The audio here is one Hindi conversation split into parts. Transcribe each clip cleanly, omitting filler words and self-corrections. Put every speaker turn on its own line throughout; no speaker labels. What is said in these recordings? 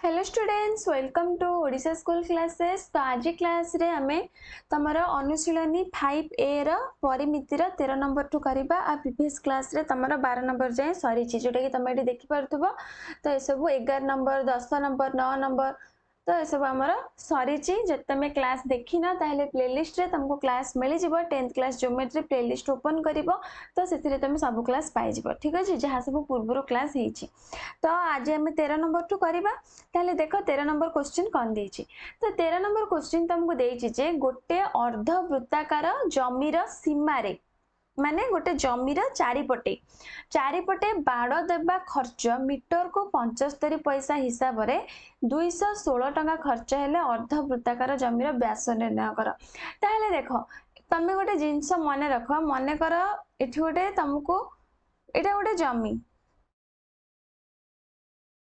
Hello students, welcome to Odisha school classes. तो आज क्लास रे आमे तमर अनुशीलनी 5A रो परिमिति रो 13 नंबर टू करिबा। आ प्रीवियस क्लास रे तमर 12 नंबर जाए सरी छि, जोटा कि तमे एठी देखि परथुबो। तो ए सब 11 नंबर 10 नंबर 9 नंबर तो ये सब आमर सरी छि। जब तमे क्लास देखि ना ताहले प्लेलिस्ट रे तुमको क्लास मिली जिवो। 10th class geometry playlist open करिवो तो सेथिरे तमे सब क्लास पाई जिवो। ठीक अछि, जहा सब पूर्वरो क्लास हेइ छि। तो आज हम 13 नंबर टू करिबा। ताहले देखो 13 नंबर क्वेश्चन कौन देछि। तो 13 नंबर क्वेश्चन तुमको देछि जे गोटे अर्धवृत्ताकार जमीर सीमा रे माने गोटे जमीर चारिपटे बाड़ देबा खर्च मीटर को 75 पैसा हिसाब रे 216 टंका खर्च हेले अर्धवृत्ताकार जमीर व्यास निर्णय कर। ताहले देखो तमे गोटे जिंस मने रख, मने कर एठी गोटे तुमको एटा गोटे जमी,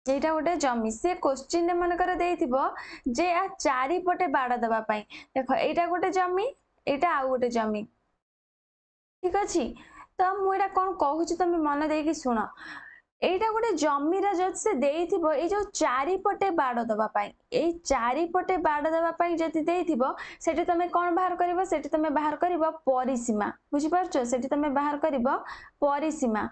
एटा गोटे जमी से क्वेश्चन ने मन कर देइथिबो जे आ चारिपटे बाड़ देबा पई। देखो एटा गोटे जमी, एटा आ गोटे जमी। ठीक अछि, तो मुझे कौन कहूँ तुम मन दे शुण। एटा गोटे जमीर जब से देइथिबो ए जो चारिपटे बाड़ दबा पई, ए चारिपटे बाड़ दबा पई जति देइथिबो सेठी तमे कोन बाहर करिवो, सेठी तमे बाहर करिवो परिसीमा। बुझि पारछो, सेठी तमे बाहर करिवो परिसीमा।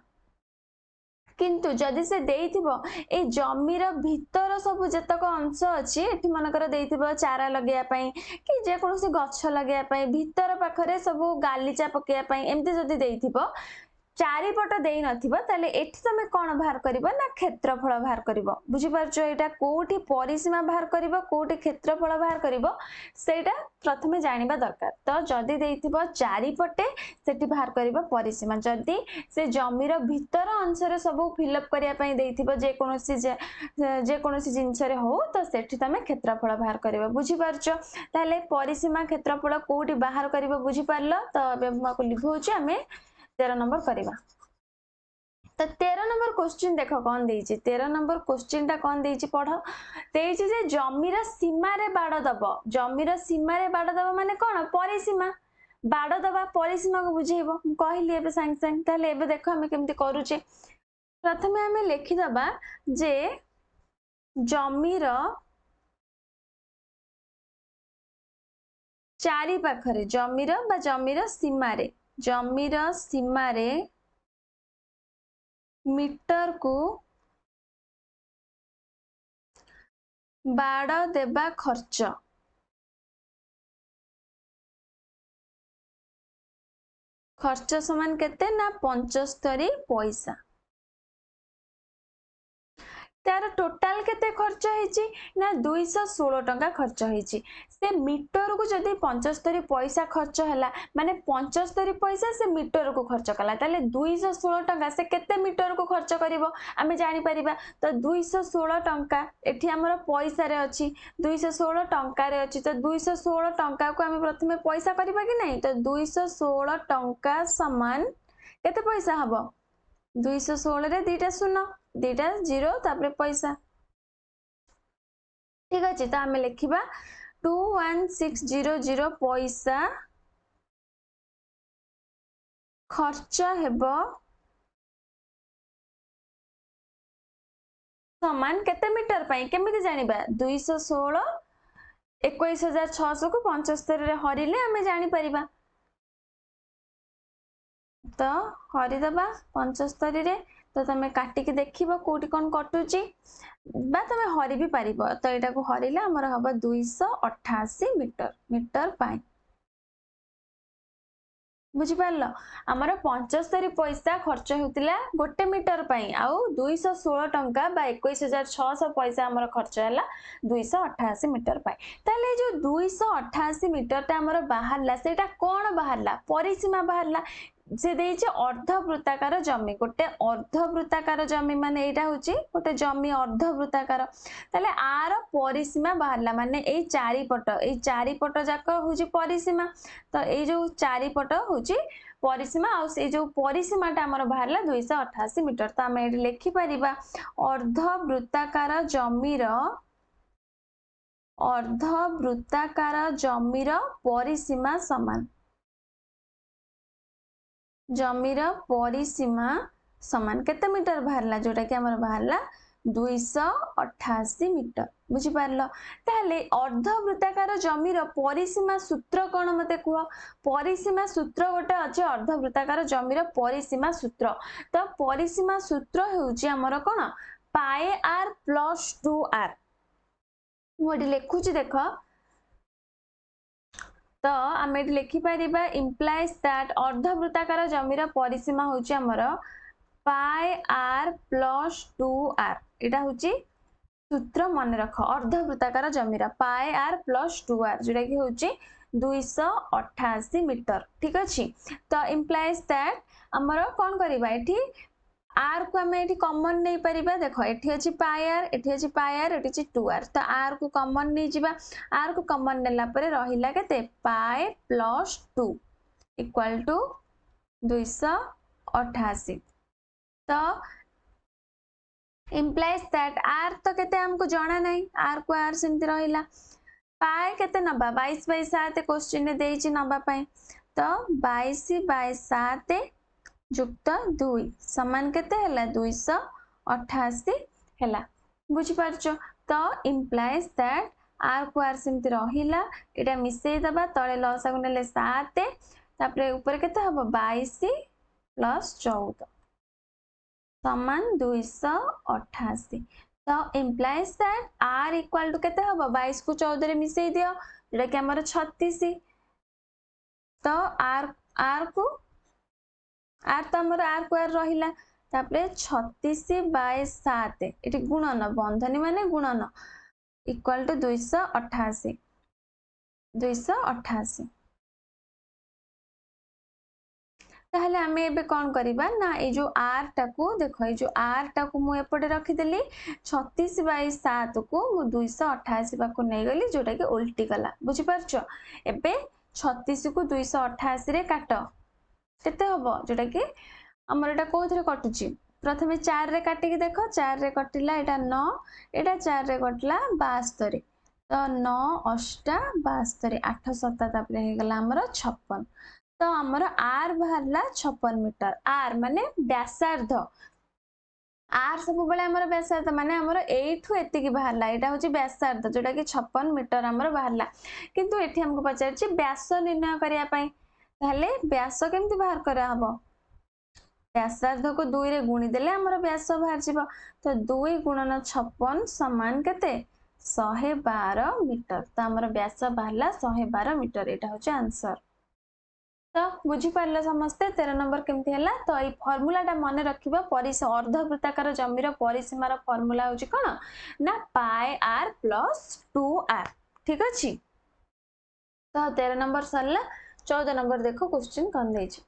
किंतु जदि से देइथिबो ए जमीर भितर सब जतक अंश अछि, एठी मनकर देइथिबो चारा लगेया पई कि जे कोनोसी गच्छ लगेया पई भितर पाखरे सब गालीचा पकेया पई, एमती जदि देइथिबो चारिपट देई नथिबो ताले एठी तमे कोन बाहर करिवो ना क्षेत्रफल बाहर करिवो। बुझि पारछो, एटा कोठी परिसीमा बाहर करिवो कोठी क्षेत्रफल बाहर करिवो सेटा प्रथमे जानिबा दरकार। तो जदि देइथिबो चारिपटे सेठी बाहर करिवो परिसीमा। जदि से जमीर भितर अंश रे सब फिलअप करिया पई देइथिबो जे कोनोसी जिंस रे हो तो सेठी तमे क्षेत्रफल बाहर करिवो। बुझि पारछो, ताले परिसीमा क्षेत्रफल कोठी बाहर करिवो बुझि पारलो। तो एबे माको लिखौछि हमें 13 नंबर करिबा। तो 13 नंबर क्वेश्चन देखो कौन देइछि। 13 नंबर क्वेश्चन टा कौन देइछि पढ़ो। देइछि जे जमीर सीमा रे बाड़ दबो, जमीर सीमा रे बाड़ दबो माने कोन परिसीमा। बाड़ दबा परिसीमा को बुझेइबो कहली एबे सांग सांग। ताले एबे देखो हमें केमती करूचे। प्रथमे हमें लिखि दबा जे जमीर चारि पाखरे जमीर बा जमीर सीमा रे मीटर को बाड़ देबा खर्च समान केते ना 75 पैसा। तार टोटाल केते खर्च हेची ना 216 टंका खर्च हेची। से मीटर को जदि 75 पैसा खर्च हैला माने 75 पैसा से मीटर को खर्च कला, ताले 216 टंका से केते मीटर को खर्च करिवो आमे जानि परिबा। तो 216 टंका एठी हमर पैसा रे अछि, 216 टंका रे अछि। तो 216 टंका को आमे प्रथमे पैसा करिबा कि नहीं। तो 216 टंका समान केते पैसा हबो 216 रे दीटा शून्य दीटा जीरो तापरे पैसा। ठीक अछि, तो आमे लिखिबा 21600 पैसा खर्च हेबो समान केते मीटर पई। केमिति जानिबा 216 21600 को 75 रे हरिले आमे जानि परिबा। तो हरि दबा 75 रे। तो तमे काटी के देखिबो कोठी कोन कटुची बा तमे हरि भी पारिबो। तो एटा को हरिले हमर हबो 288 मीटर पाई। बुझी पारलो, हमर 75 पैसा खर्च होतिला गोटे मीटर पाई आउ 216 टंका बा 21600 पैसा हमर खर्च हैला 288 मीटर पाई। ताले जो 288 मीटर ता हमर बाहरला सेटा कोन बाहरला परिसीमा बाहरला। से देइছে अर्धवृत्ताकार जमी, गोटे अर्धवृत्ताकार जमी माने एटा होची गोटे जमी अर्धवृत्ताकार। ताले आर परिसीमा बाहरला माने ए चारिपट जाक होची परिसीमा। तो ए जो चारिपट होची परिसीमा आ से जो परिसीमाटा हमर बाहरला 288 मीटर। तो हम एठी लिखि परिबा अर्धवृत्ताकार जमीर परिसीमा समान जमीर परिसीमा समान केते मीटर बाहरला जोटा कि हमर बाहरला 288 मीटर बुझिपार ताहले अर्धवृत्ताकार जमीर परिसीमा सूत्र कौन मते कह परिसीमा सूत्र गोटे अच्छे अर्धवृत्ताकार जमीर परिसीमा सूत्र तो परिसीमा सूत्र होउची हमर कोन पाए आर प्लस 2r मुझे लिखुची देख तो आम ये लिखिपर इम्प्लाइज दैट अर्धवृत्ताकार जमीर परिसीमा होउची हमर पाए आर प्लस 2r इटा होउची सूत्र मन रख अर्धवृत्ताकार जमीर पाए आर प्लस 2r जोटा कि होउची 288 मीटर ठीक अच्छे तो इम्प्लाइज दैट आमर कौन करबा एठी आर को आम ये कमन नहीं पारिबा देख एठी अछि पायर एठी अछि पायर एठी अछि 2r तो आर को कमन नहीं जिबा आर को कमन नेला परे रहिला केते पाए प्लस 2 इक्वल टू 288 तो इम्प्लाइज दैट आर तो केते हमको जाना नहीं आर को आर सेमती रहिला पाए केते नबा 22/7 क्वेश्चन ने देइछि नबा पई तो 22/7 जुक्त 2 समान केते हला 288 हला बुझी पारछो तो इम्प्लाइज दैट आर को आर सेमती रहिला एटा मिसई दबा तळे लसा को नेले 7 तापरे ऊपर केते हबो 22 प्लस 14 समान 288 तो implies that are equal to केते हबो 22 को 14 रे मिसई दियो जेटा कि हमर 36 तो आर को आर तो हमर आर को आर रहिला तापरे 36/7 एटी गुणन बंधनी माने गुणन इक्वल टू 288 ताहले आमे एबे कोन करिबा ना ए जो आर टाकू देखो ए जो आर टाकू मु एपटे रखी देली 36/7 को मु 288 पाको नै गली जोटा कि उल्टी गला बुझी परछो एबे 36 को 288 रे काट केते हबो जोटा कि हमर एटा कोथरे कटुची प्रथमे 4 रे काटी के देखो 4 रे कटिला एटा 9 एटा 4 रे कटला 72 तो 9 8 72 8 7 तापरे हे गला हमर 56 तो हमर आर बाहरला 56 मीटर आर माने व्यासार्ध आर सब बेले हमर व्यासार्ध माने हमर एठू एति की बाहरला एटा होची व्यासार्ध जोटा कि 56 मीटर हमर बाहरला किंतु एठी हमको पचारची व्यास निर्णय करिया पई ताहले व्यास केमती बाहर करा हबो व्यासार्ध को 2 रे गुणी देले हमर व्यास बाहर जिवो तो 2 गुणन 56 समान केते 112 मीटर तो हमर व्यास बाहरला 112 मीटर एटा होची आंसर तो बुझी पारला समस्ते 13 नंबर केमती हला तो ए फार्मूलाटा मन रखिबो अर्धवृत्ताकार जमीर परिसीमार फार्मूला होची कोन ना पाई आर प्लस 2r ठीक अछि तो 13 नंबर सरला 14 नंबर देखो क्वेश्चन कौन देछि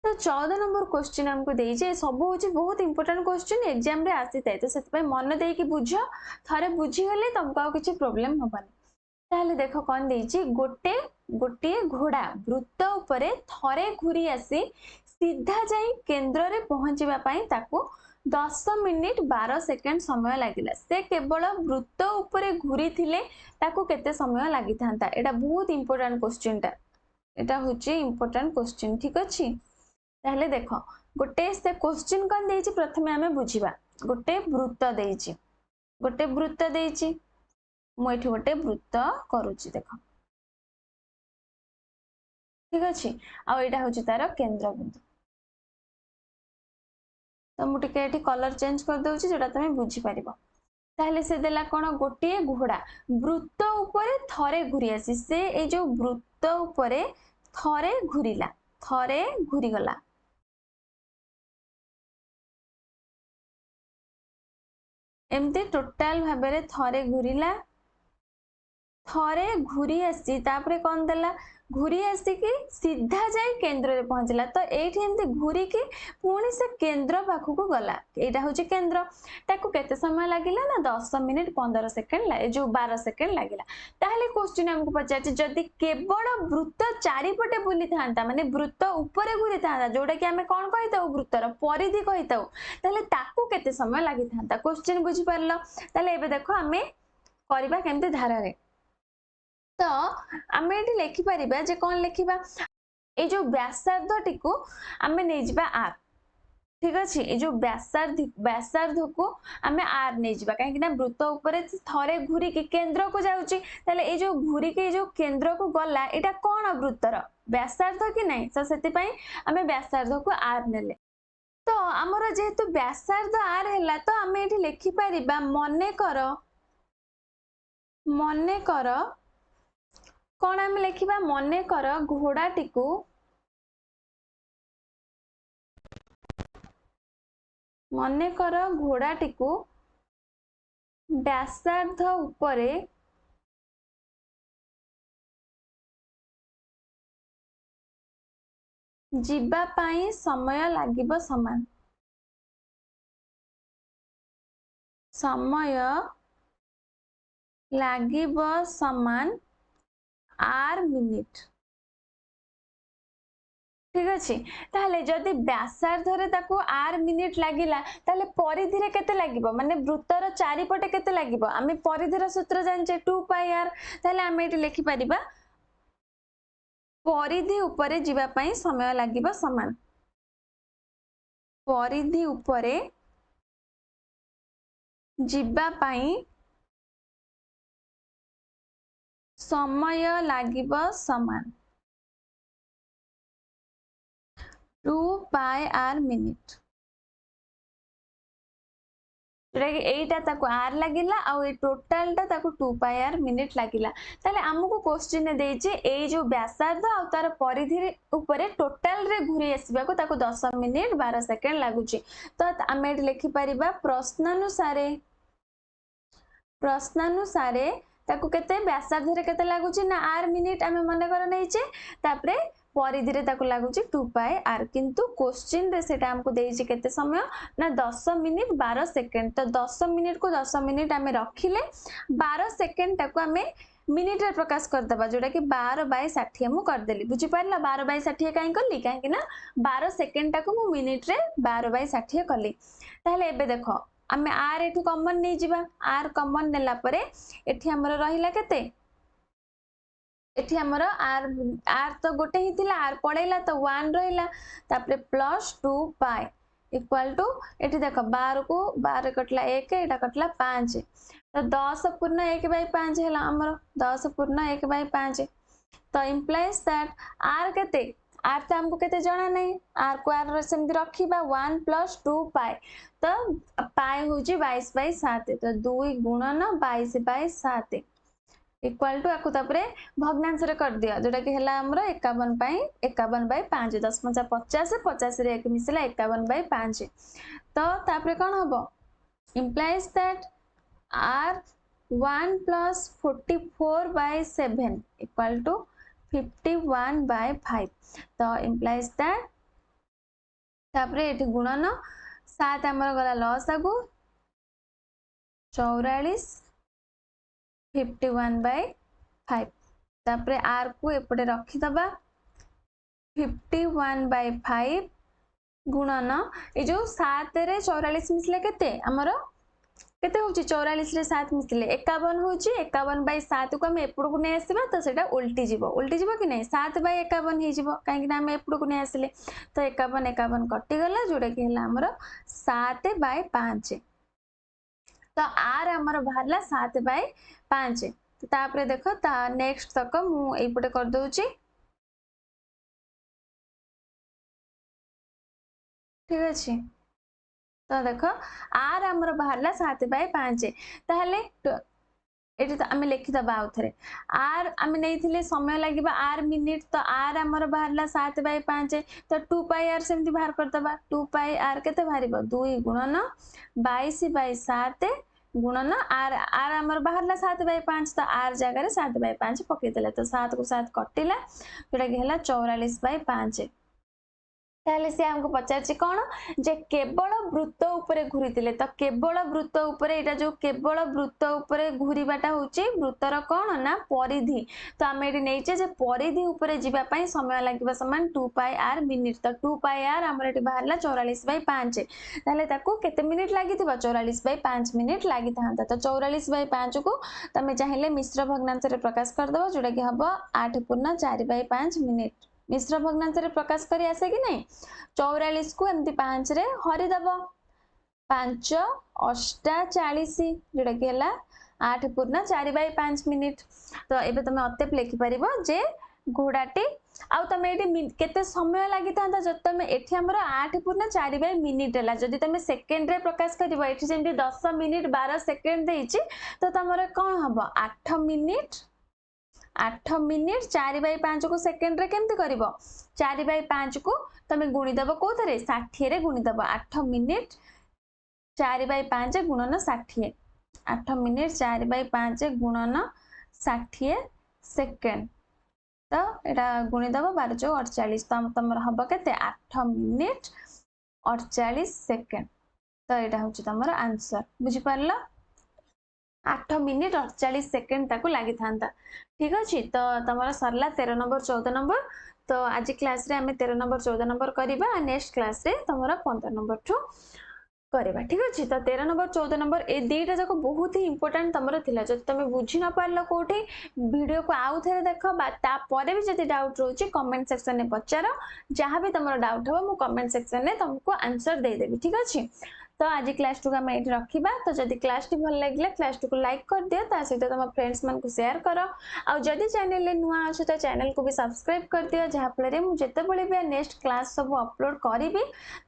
तो 14 नंबर क्वेश्चन हमको देछि सब होची बहुत इंपोर्टेंट क्वेश्चन एग्जाम रे आसी थाए तो सेति मन दे कि बुझ थारे बुझी गले तुमको आ किछि प्रॉब्लम होबानी ताहले देखो कौन देछि गोटे घोड़ा वृत्त उपरे थरे घुरी आसी सीधा जाई केंद्र रे पहुंचीबा पई ताको 10 मिनिट 12 सेकेंड समय लागिला से केवल वृत्त उपरे घुरी थिले ताको केते समय लागि थांता एटा बहुत इंपोर्टेंट क्वेश्चन ता एटा होची इंपोर्टेंट क्वेश्चन ठीक अछि ताहले देखो गोटे से क्वेश्चन कौन देछि प्रथमे हमें बुझिबा गोटे वृत्त देछि मु एठी गोटे वृत्त करूची देखो ठीक अछि आ एटा होची तार केंद्र बिंदु तो मु टिके एठी कलर चेंज कर दउची जेटा तमे बुझी परिबो ताहले से देला कोन गोटे घोड़ा वृत्त ऊपर थरे घुरी आसी से ए जो वृत्त ऊपर थरे घुरीला थरे घुरी गला एमते टोटल भाबरे थरे घुरीला थरे घुरी आसी तापरे कोन देला घुरी आसी कि सीधा जाई केंद्र रे पहुंचला तो एठी एमते घुरी कि पुणी से केंद्र पाखु को गला एटा होची केंद्र ताकू केते समय लागिला ना 10 मिनिट 15 सेकंड ला जो 12 सेकंड लागिला ताहले क्वेश्चन हमको पचाछि जदी केवल वृत्त चारि पटे बुली थांता माने वृत्त ऊपर घुरी थांता जोडा कि हमें कोन कहिताउ वृत्तर परिधि कहिताउ ताहले ताकू केते समय लागि थांता क्वेश्चन बुझी परलो ताहले एबे देखो हमें करबा केमते धारा रे तो आमे एठी लेखि परिबा जे कोन लेखिबा ए जो व्यासार्ध टिको आमे नै जिबा आर ठीक अच्छे ये जो व्यासार्ध को आम आर नहीं जावा कहीं वृत्त उपरे थरे घूरिकी केन्द्र को जाऊँगी ताले ये जो घूरिकी जो केन्द्र को गला यहाँ कौन वृत्तर व्यासार्ध कि नहीं तो से आम व्यासार्ध को आर नेले तो आमर जेहेतु व्यासार्ध आर है तो आम ये लिखिपर मनेकर कौन आम लिखा मनेकर घोड़ाटी को मनेकर घोड़ाटी को व्यासार्ध उपरे जीवा पाई समय लागिबो समान समय लागिबो समान आर मिनिट ठीक अच्छे ताहले जदि व्यासार्धरे ताकू आर मिनिट लागिला ताहले परिधि रे केते लागिबो माने वृत्तर चारिपटे केते लागिबो आमे परिधिर सूत्र जानचे 2 पाई आर ताहले आमे एटी लिखि परिबा परिधि उपरे जीवा पाई समय लागिबो समान परिधि उपरे जीवा पाई समय लागिबो समान 2 पाई आर मिनिट एटा ताको आर लागिला आउ ए टोटल टा ताको 2 पाई आर मिनिट लागिला ताले हमको क्वेश्चन देइचे ए जो व्यासार्ध आ तार परिधि ऊपर टोटल रे घुरी आसीबा को ताको 10 मिनिट 12 सेकंड लागुची तो आमे एटी लिखि परिबा प्रश्नानुसारे ताको केते व्यासार्ध रे केते लागुची ना आर मिनिट आमे मने कर नैचे तापरे परिधि रे ताको लागुची 2 पाई आर किंतु क्वेश्चन रे सेटा हमको देइची केते समय ना 10 मिनिट 12 सेकंड तो 10 मिनिट को 10 मिनिट आमे रखिले 12 सेकंड ताको आमे मिनिट रे प्रकाश कर दबा जोटा कि 12/60 मु कर देली बुझी पारला 12/60 काई करली काहे कि ना 12 सेकंड ताको मु मिनिट रे 12/60 करली ताहले एबे देखो आमे आर एठू कॉमन नहीं जिबा आर कॉमन नेला परे एठी हमर रहिला केते एठी हमर आर तो गोटे ही थिला आर पड़ेला तो 1 रहिला तापरे प्लस 2 पाई इक्वल टू एठी देखो 12 को 12 कटला 1 एटा कटला 5 तो 10 पूर्ण 1/5 हैला हमर 10 पूर्ण 1/5 तो इंप्लाइज दैट आर केते आर तो हमको केते जाना नहीं आर को आर सेमती रखिबा 1 + 2 पाई तो पाई होची 22/7 तो 2 गुणन 22/7 इक्वल टू आकु तापरे भग्नांश रे कर दिया जोटा कि हला हमरो 51 पाई 51/5 10 × 50 50 रे 1 मिसला 51/5 तो तापरे कोन हबो implies that r 1 + 44/7 equal to 51/5 तो इंप्लाइज दैट तापरे एठी गुणन 7 हमर गला लॉस आगु 44 51/5 तापरे r को एपटे रखी दबा 51/5 गुणन ए जो 7 रे 44 मिसले केते हमरो केते होची 44 रे 7 मिसले 51 होची 51/7 को हम एपड़ को नै आसीबा तो सेटा उल्टी जीवो कि नै 7/51 हे जीवो काहे कि हम एपड़ को नै आसीले तो 51 कटि गला जोडा कि हला हमरो 7/5 तो आर हमर बाहरला 7/5 तो तापरे देखो ता नेक्स्ट तक मु एपटे कर दोची ठीक अछि तो देखो आर हमर बाहरला 7/5 ताहले एटी तो आमे लिखि दबा आउथरे आर आमे नैथिले समय लागिबा आर मिनिट तो आर हमर बाहरला 7/5 तो 2 पाई आर सेमती बाहर कर दबा 2 पाई आर केते बाहरिबो 2 गुणन 22/7 गुणन आर आर हमर बाहरला 7/5 तो आर जगह रे 7/5 पके देले तो 7 को 7 कटिला जोटा कि हला 44/5 ताहले से हमको पचारछि कोन जे केवल वृत्त ऊपर घुरीतिले तो केवल वृत्त ऊपर एटा जो केवल वृत्त ऊपर घुरीबाटा होची वृत्तर कोन ना परिधि तो हम एटी नैचे जे परिधि ऊपर जीवा पई समय लागिबा समान 2 पाई आर मिनिट तो 2 पाई आर हमर एटी बाहरला 44/5 ताहले ताको केते मिनिट लागितिबा 44/5 मिनिट लागि थांता तो 44/5 को तमे चाहिले मिश्र भग्नांश रे प्रकाश कर दबो जोटा कि हबो 8 पूर्ण 4/5 मिनिट मिश्र भग्नांश रे प्रकाश करी आसे कि नहीं 44 को एमती 5 रे हरि दब 5 अष्टा 40 जोटा कि है 8 पूर्ण 4/5 मिनिट। तो ये तुम अतेप लिखिपर जे घोड़ाटी आउ तुम ये केते समय लगी था जब तुम ये आमर 8 पूर्ण 4 मिनिट है जदि तुम सेकेंड रे प्रकाश कर जमी 10 मिनिट 12 सेकेंड देती तो तुम कौन हम 8 मिनिट 4/5 को सेकेंड रे केमती कर 4/5 को तुम गुणीदेव कौन 60 रे गुणीदेव 8 मिनिट 4/5 गुणन 60 8 मिनिट 4/5 गुणन 60 सेकेंड तो यहाँ गुणीदेव 12 × 48 तो तुम हम के 8 मिनिट 48 सेकेंड तो यहाँ हूँ तुम आंसर बुझीपार 8 मिनिट 48 सेकेंड ताकू लगी था ठीक अच्छे तो तुम सरला 13 नंबर 14 नंबर तो आज क्लास रे आम 13 नंबर 14 नंबर करवा नेक्स्ट क्लास रे तुम 15 नंबर ठू करवा ठीक अच्छे तो 13 नंबर 14 नंबर ए दुईटा जाक बहुत ही इंपोर्टाट तुम थिला जब तुम बुझी न पार कौटी वीडियो को आउ थे देख तापर भी जब डाउट रोचे कमेंट सेक्शन में पचार जहाँ भी तुम डाउट हो मु कमेंट सेक्शन में तुमको आंसर देदेवी ठीक अच्छे तो आज क्लास टू आम ये रखा तो जब क्लास टी भल लगे क्लास टू को लाइक कर दियो सहित तुम फ्रेंड्स मान को शेयर कर आदि चैनल नुआ अच्छे तो चैनल को भी सब्सक्राइब कर दियो जहाँफल मुझे भी नेक्स्ट क्लास सब अपलोड करी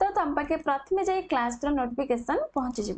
तो तुम पाखे प्रथम जाए क्लास नोटिफिकेशन पहुँची।